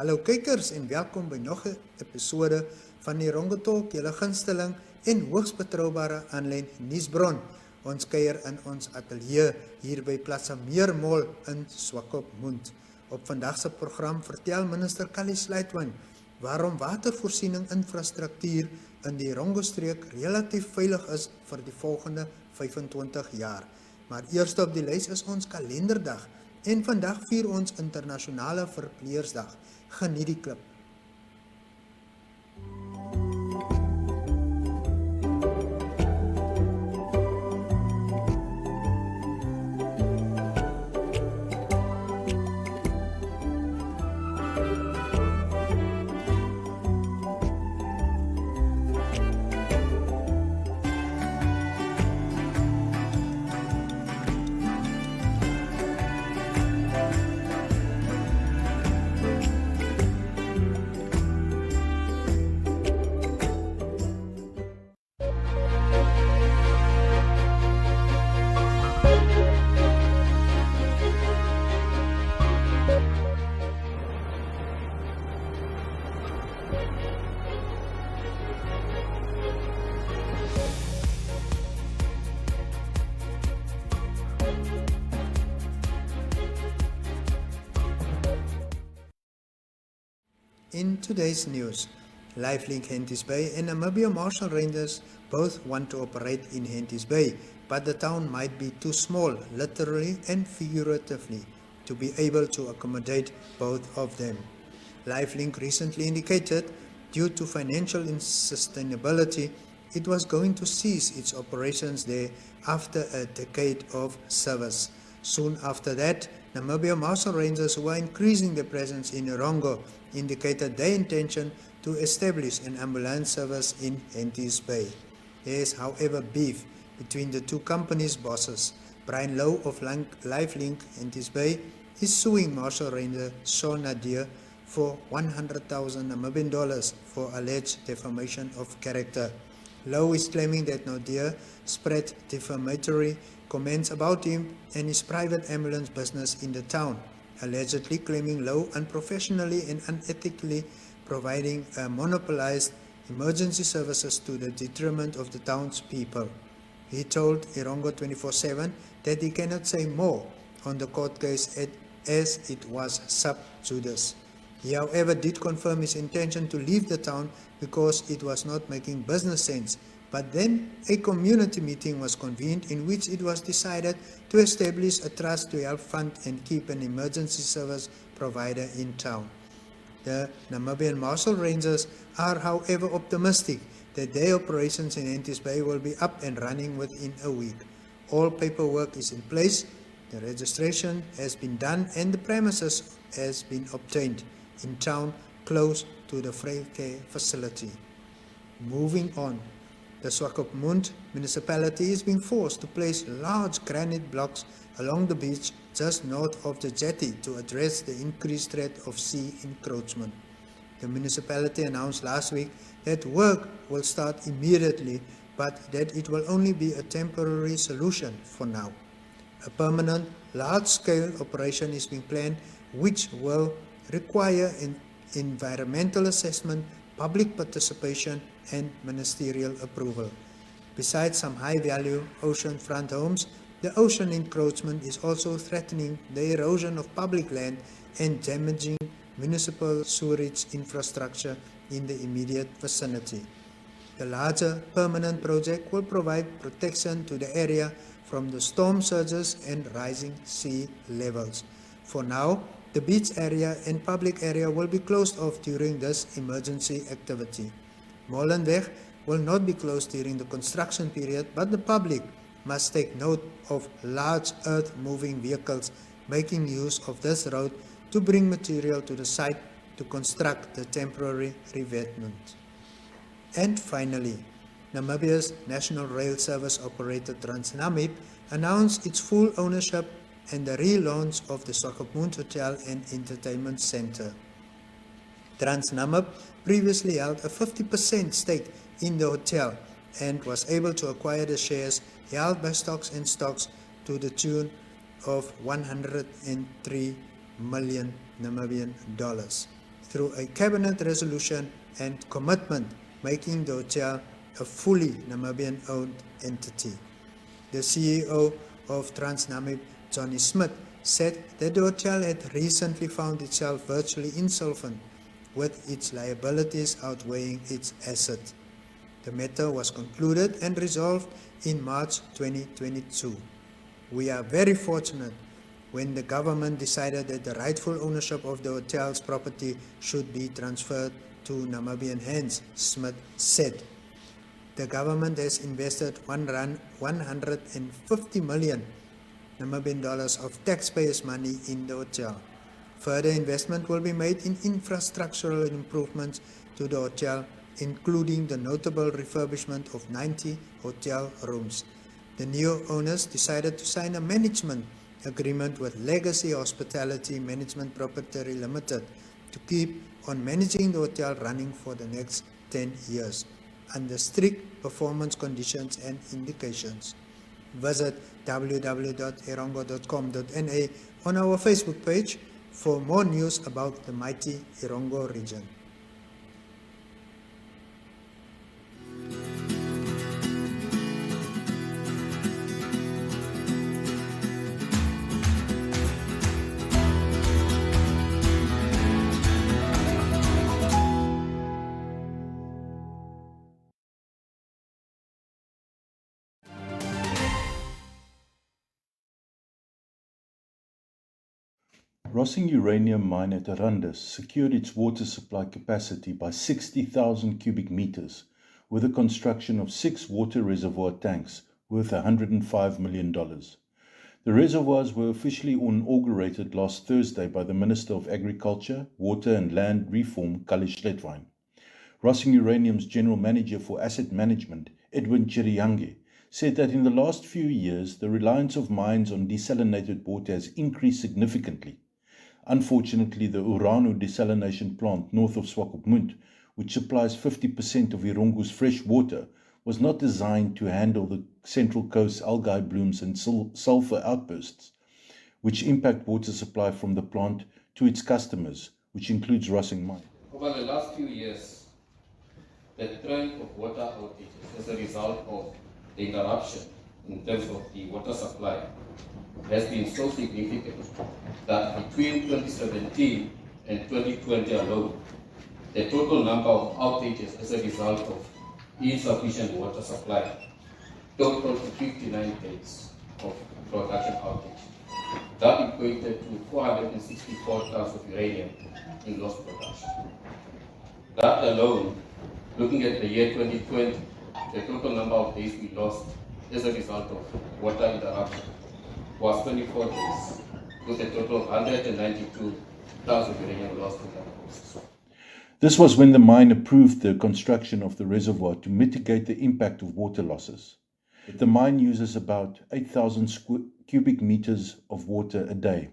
Hallo kykers en welkom by nog 'n episode van Erongo Talk, julle gunsteling en hoogs betroubare aanlyn nuusbron. Ons kuier in ons ateljee hier by Platz Am Meer Mall in Swakopmund. Op vandag se program vertel minister Kali Sluitwan waarom watervoorsiening infrastruktuur in die Erongo streek relatief veilig is vir die volgende 25 jaar. Maar eerste op die lys is ons kalenderdag en vandag vier ons internasionale verpleersdag. Geniet die klip. In today's news, Lifelink Henties Bay and Namibia Marshall Rangers both want to operate in Henties Bay, but the town might be too small, literally and figuratively, to be able to accommodate both of them. Lifelink recently indicated, due to financial unsustainability, it was going to cease its operations there after a decade of service. Soon after that, Namibia Marshall Rangers, who are increasing their presence in Erongo, indicated their intention to establish an ambulance service in Henties Bay. There is, however, beef between the two companies' bosses. Brian Lowe of Lifelink Henties Bay is suing Marshall Ranger Sean Nadir for $100,000 Namibian for alleged defamation of character. Lowe is claiming that Nadir spread defamatory comments about him and his private ambulance business in the town, allegedly claiming Lowe unprofessionally and unethically providing monopolized emergency services to the detriment of the town's people. He told Erongo 24/7 that he cannot say more on the court case as it was sub judice. He, however, did confirm his intention to leave the town because it was not making business sense. But then a community meeting was convened in which it was decided to establish a trust to help fund and keep an emergency service provider in town. The Namibian Marshall Rangers are, however, optimistic that their operations in Henties Bay will be up and running within a week. All paperwork is in place, the registration has been done and the premises has been obtained in town close to the frail care facility. Moving on. The Swakopmund municipality is being forced to place large granite blocks along the beach just north of the jetty to address the increased threat of sea encroachment. The municipality announced last week that work will start immediately, but that it will only be a temporary solution for now. A permanent, large-scale operation is being planned, which will require an environmental assessment, public participation, and ministerial approval. Besides some high-value oceanfront homes, the ocean encroachment is also threatening the erosion of public land and damaging municipal sewerage infrastructure in the immediate vicinity. The larger permanent project will provide protection to the area from the storm surges and rising sea levels. For now, the beach area and public area will be closed off during this emergency activity. Molenweg will not be closed during the construction period, but the public must take note of large earth-moving vehicles making use of this road to bring material to the site to construct the temporary revetment. And finally, Namibia's National Rail Service operator Transnamib announced its full ownership and the relaunch of the Swakopmund Hotel and Entertainment Center. Transnamib previously held a 50% stake in the hotel and was able to acquire the shares held by Stocks and Stocks to the tune of 103 million Namibian dollars. through a cabinet resolution and commitment, making the hotel a fully Namibian-owned entity. The CEO of Transnamib, Johnny Smith, said that the hotel had recently found itself virtually insolvent, with its liabilities outweighing its assets. The matter was concluded and resolved in March 2022. We are very fortunate when the government decided that the rightful ownership of the hotel's property should be transferred to Namibian hands, Smith said. The government has invested $150 million Namibian dollars of taxpayers' money in the hotel. Further investment will be made in infrastructural improvements to the hotel, including the notable refurbishment of 90 hotel rooms. The new owners decided to sign a management agreement with Legacy Hospitality Management Proprietary Limited to keep on managing the hotel running for the next 10 years under strict performance conditions and indications. Visit www.erongo.com.na on our Facebook page for more news about the mighty Erongo region. Rossing uranium mine at Arandis secured its water supply capacity by 60,000 cubic meters with the construction of 6 water reservoir tanks worth $105 million. The reservoirs were officially inaugurated last Thursday by the Minister of Agriculture, Water and Land Reform, Kalle Schletwein. Rossing Uranium's General Manager for Asset Management, Edwin Chiriyange, said that in the last few years the reliance of mines on desalinated water has increased significantly. Unfortunately, the Urano desalination plant north of Swakopmund, which supplies 50% of Erongo's fresh water, was not designed to handle the Central Coast algae blooms and sulfur outbursts, which impact water supply from the plant to its customers, which includes Rossing Mine. Over the last few years, the trend of water outages as a result of the interruption in terms of the water supply has been so significant that between 2017 and 2020 alone, the total number of outages as a result of insufficient water supply totaled to 59 days of production outage. That equated to 464 tons of uranium in lost production. That alone, looking at the year 2020, the total number of days we lost as a result of water interruption was 24 days, with a total of 192 tons of uranium lost in that process. This was when the mine approved the construction of the reservoir to mitigate the impact of water losses. The mine uses about 8,000 cubic meters of water a day.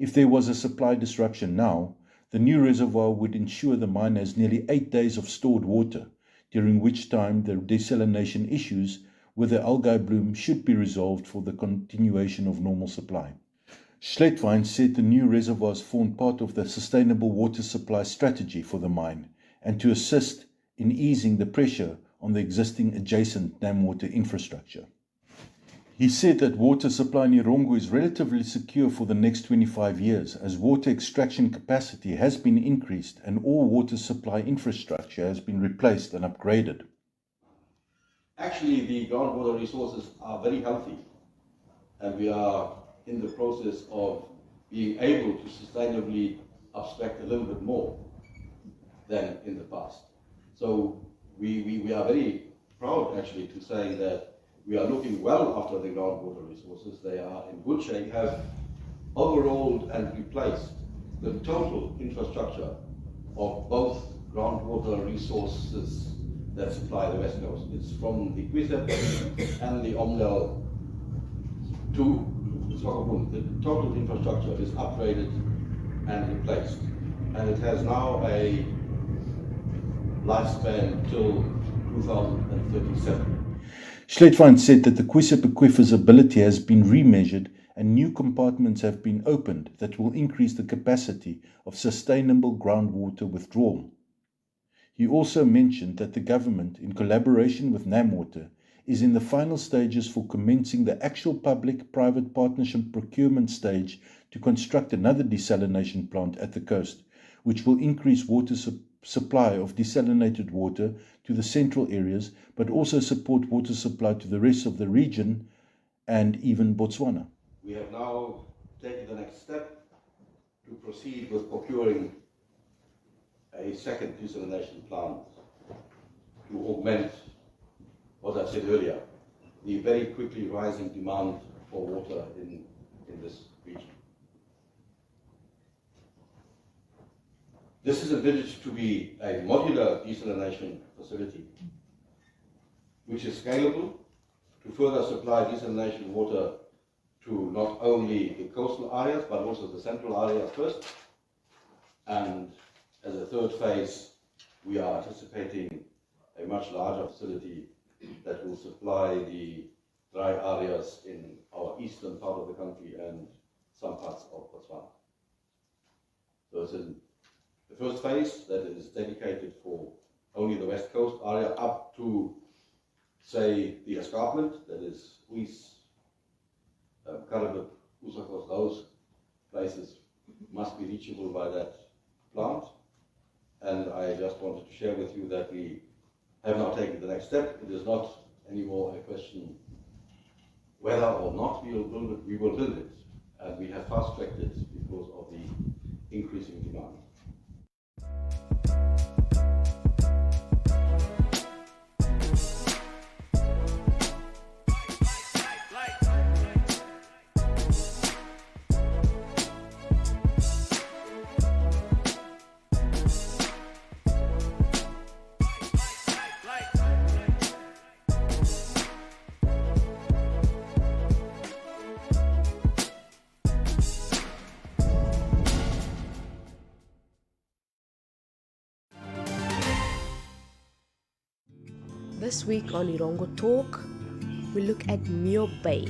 If there was a supply disruption now, the new reservoir would ensure the mine has nearly 8 days of stored water, during which time the desalination issues with the algae bloom should be resolved for the continuation of normal supply. Schletwein said the new reservoirs formed part of the sustainable water supply strategy for the mine and to assist in easing the pressure on the existing adjacent dam water infrastructure. He said that water supply in Erongo is relatively secure for the next 25 years as water extraction capacity has been increased and all water supply infrastructure has been replaced and upgraded. Actually, the groundwater resources are very healthy, and we are in the process of being able to sustainably abstract a little bit more than in the past. So we are very proud actually to say that we are looking well after the groundwater resources. They are in good shape, have overhauled and replaced the total infrastructure of both groundwater resources that supply the West Coast. It's from the Quisep and the Omdel to Swakopmund. The total infrastructure is upgraded and replaced, and it has now a lifespan till 2037. Schletwein said that the Quisep aquifer's ability has been remeasured and new compartments have been opened that will increase the capacity of sustainable groundwater withdrawal. He also mentioned that the government, in collaboration with NamWater, is in the final stages for commencing the actual public-private partnership procurement stage to construct another desalination plant at the coast, which will increase water supply of desalinated water to the central areas, but also support water supply to the rest of the region and even Botswana. We have now taken the next step to proceed with procuring a second desalination plant to augment what I said earlier, the very quickly rising demand for water in this region. This is envisaged to be a modular desalination facility, which is scalable to further supply desalination water to not only the coastal areas, but also the central areas first. And as a third phase, we are anticipating a much larger facility that will supply the dry areas in our eastern part of the country and some parts of Botswana. So it's in the first phase that is dedicated for only the west coast area up to, say, the escarpment, that is Uys, Karabuk, Usakos, those places must be reachable by that plant. And I just wanted to share with you that we have now taken the next step. It is not anymore a question whether or not we will build it, we will build it. And we have fast-tracked it because of the increasing demand. This week on Erongo Talk, we look at Mio Bay.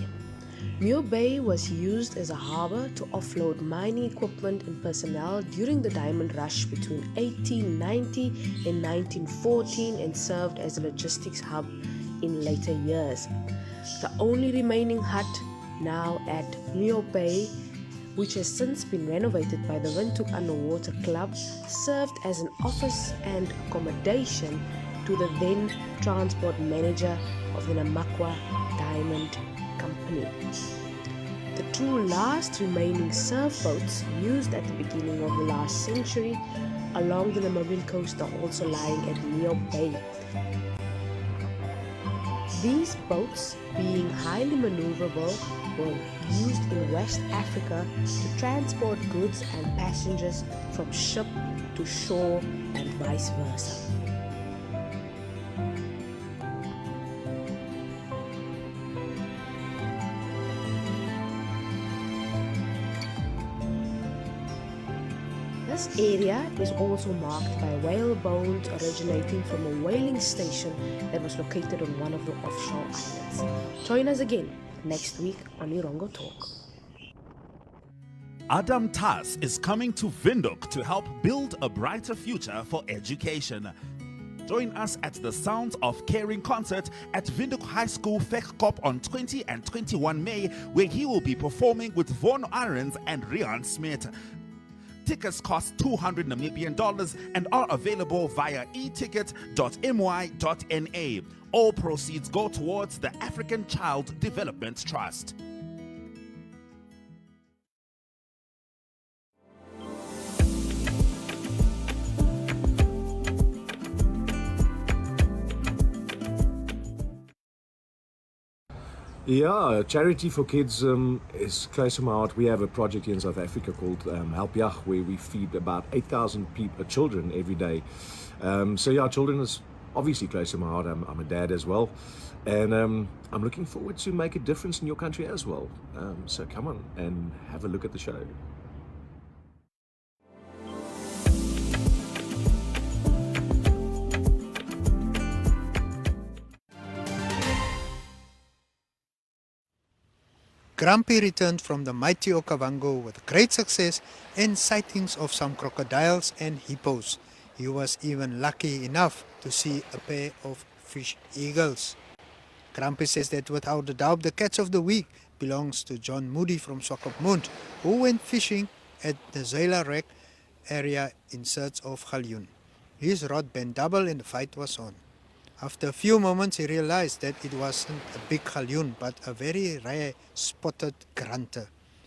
Mio Bay was used as a harbour to offload mining equipment and personnel during the diamond rush between 1890 and 1914 and served as a logistics hub in later years. The only remaining hut now at Mio Bay, which has since been renovated by the Windhoek Underwater Club, served as an office and accommodation to the then transport manager of the Namakwa Diamond Company. The two last remaining surf boats used at the beginning of the last century along the Namibian coast are also lying at Mio Bay. These boats, being highly maneuverable, were used in West Africa to transport goods and passengers from ship to shore and vice versa. This area is also marked by whale bones originating from a whaling station that was located on one of the offshore islands. Join us again next week on Erongo Talk. Adam Tas is coming to Windhoek to help build a brighter future for education. Join us at the Sounds of Caring concert at Windhoek High School Vegkop on 20 and 21 May, where he will be performing with Von Arends and Rian Smith. Tickets cost $200 Namibian and are available via eticket.my.na. All proceeds go towards the African Child Development Trust. Yeah, charity for kids is close to my heart. We have a project here in South Africa called Help Yach, where we feed about 8,000 children every day. So yeah, children is obviously close to my heart. I'm a dad as well, and I'm looking forward to make a difference in your country as well. So come on and have a look at the show. Grumpy returned from the mighty Okavango with great success and sightings of some crocodiles and hippos. He was even lucky enough to see a pair of fish eagles. Grumpy says that without a doubt the catch of the week belongs to John Moody from Swakopmund, who went fishing at the Zela Wreck area in search of galjoen. His rod bent double and the fight was on. After a few moments he realized that it wasn't a big galjoen but a very rare spotted grunter.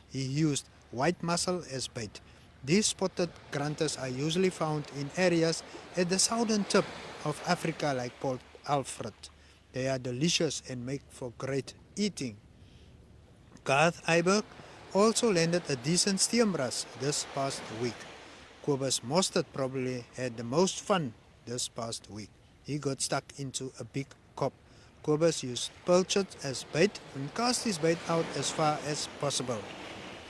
He used white mussel as bait. These spotted grunters are usually found in areas at the southern tip of Africa like Port Alfred. They are delicious and make for great eating. Garth Eiberg also landed a decent steenbras this past week. Kobus Mostert probably had the most fun this past week. He got stuck into a big kop. Kobus used pilchards as bait and cast his bait out as far as possible.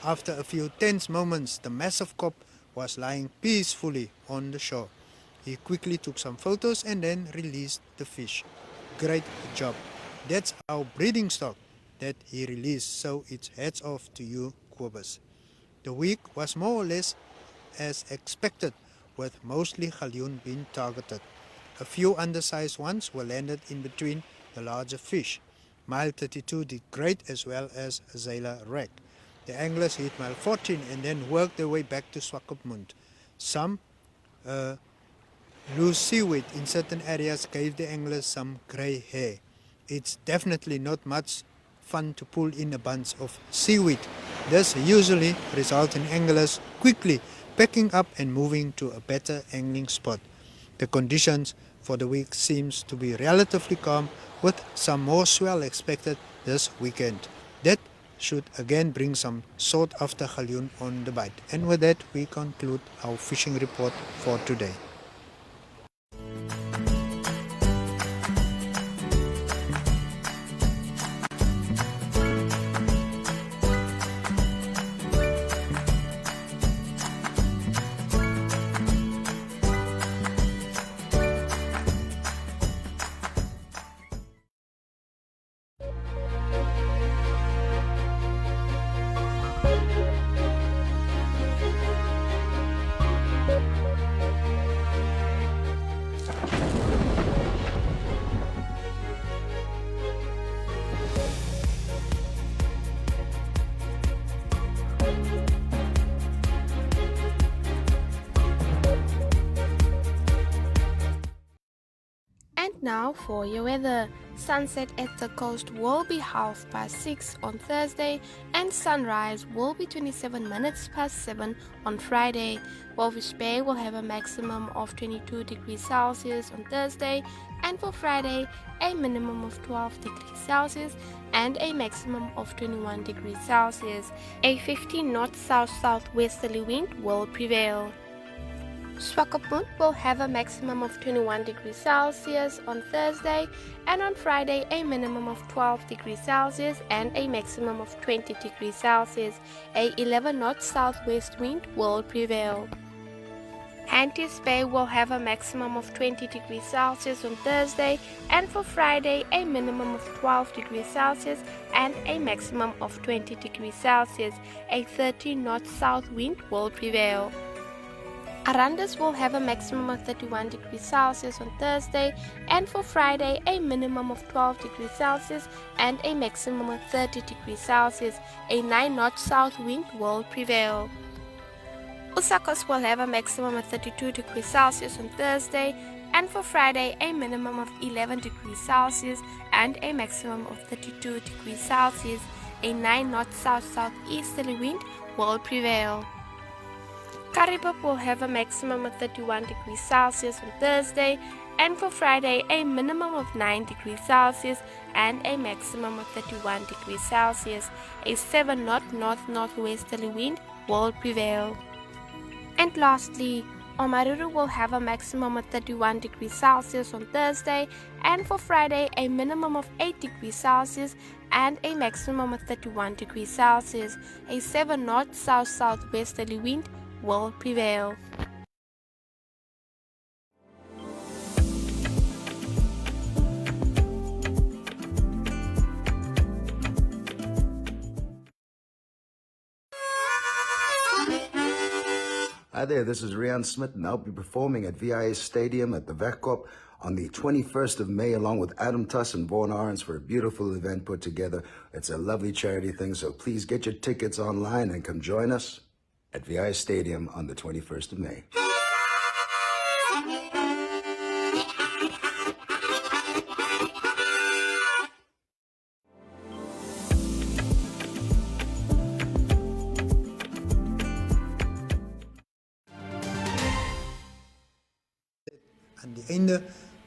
After a few tense moments, the massive kop was lying peacefully on the shore. He quickly took some photos and then released the fish. Great job. That's our breeding stock that he released, so it's hats off to you, Kobus. The week was more or less as expected, with mostly galjoen being targeted. A few undersized ones were landed in between the larger fish. Mile 32 did great as well as Zela Wreck. The anglers hit mile 14 and then worked their way back to Swakopmund. Some loose seaweed in certain areas gave the anglers some grey hair. It's definitely not much fun to pull in a bunch of seaweed. This usually results in anglers quickly packing up and moving to a better angling spot. The conditions for the week seems to be relatively calm, with some more swell expected this weekend. That should again bring some sought after galjoen on the bite. And with that we conclude our fishing report for today. And now for your weather. Sunset at the coast will be 6:30 on Thursday and sunrise will be 27 minutes past 7 on Friday. Walvis Bay will have a maximum of 22 degrees Celsius on Thursday, and for Friday a minimum of 12 degrees Celsius and a maximum of 21 degrees Celsius. A 15 knot south-southwesterly wind will prevail. Swakopmund will have a maximum of 21 degrees Celsius on Thursday, and on Friday a minimum of 12 degrees Celsius and a maximum of 20 degrees Celsius. A 11 knot southwest wind will prevail. Henties Bay will have a maximum of 20 degrees Celsius on Thursday, and for Friday a minimum of 12 degrees Celsius and a maximum of 20 degrees Celsius. A 13 knot south wind will prevail. Arandis will have a maximum of 31 degrees Celsius on Thursday, and for Friday a minimum of 12 degrees Celsius and a maximum of 30 degrees Celsius. A 9 knot south wind will prevail. Usakos will have a maximum of 32 degrees Celsius on Thursday, and for Friday a minimum of 11 degrees Celsius and a maximum of 32 degrees Celsius. A 9 knot south-southeasterly wind will prevail. Karibop will have a maximum of 31 degrees Celsius on Thursday, and for Friday a minimum of 9 degrees Celsius and a maximum of 31 degrees Celsius. A 7 knot north-northwesterly wind will prevail. And lastly, Omaruru will have a maximum of 31 degrees Celsius on Thursday, and for Friday a minimum of 8 degrees Celsius and a maximum of 31 degrees Celsius. A 7 knot south-southwesterly wind will prevail. Hi there, this is Rian Smith, and I'll be performing at VIA Stadium at the Wegkop on the 21st of May, along with Adam Tuss and Vaughan Arons for a beautiful event put together. It's a lovely charity thing, so please get your tickets online and come join us at VIA Stadium on the 21st of May. Aan die einde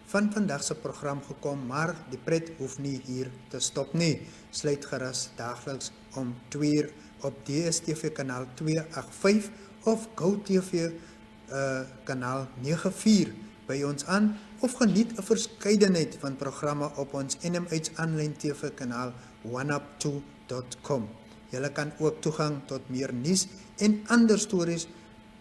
van vandag se program gekom, maar die pret hoef nie hier te stop nie. Sluit gerus daagliks om 2 uur op DStv kanaal 285 of GoTV kanaal 94 by ons aan, of geniet 'n verskeidenheid van programme op ons NMH aanlyn TV kanaal oneup2.com. Julle kan ook toegang tot meer nuus en ander stories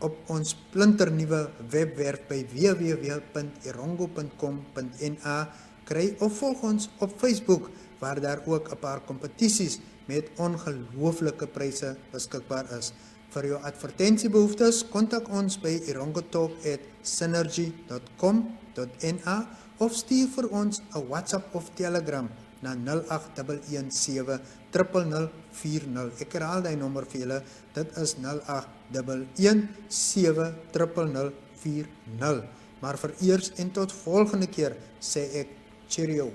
op ons splinternuwe webwerf by www.erongo.com.na kry, of volg ons op Facebook, waar daar ook 'n paar kompetisies met ongelooflike pryse beskikbaar is. Vir jou advertensiebehoeftes, kontak ons by erongotalk@synergy.com.na of stuur vir ons 'n WhatsApp of Telegram na 0817 00040. Ek herhaal die nommer vir julle, dit is 0817 00040. Maar vir eers en tot volgende keer sê ek cheerio.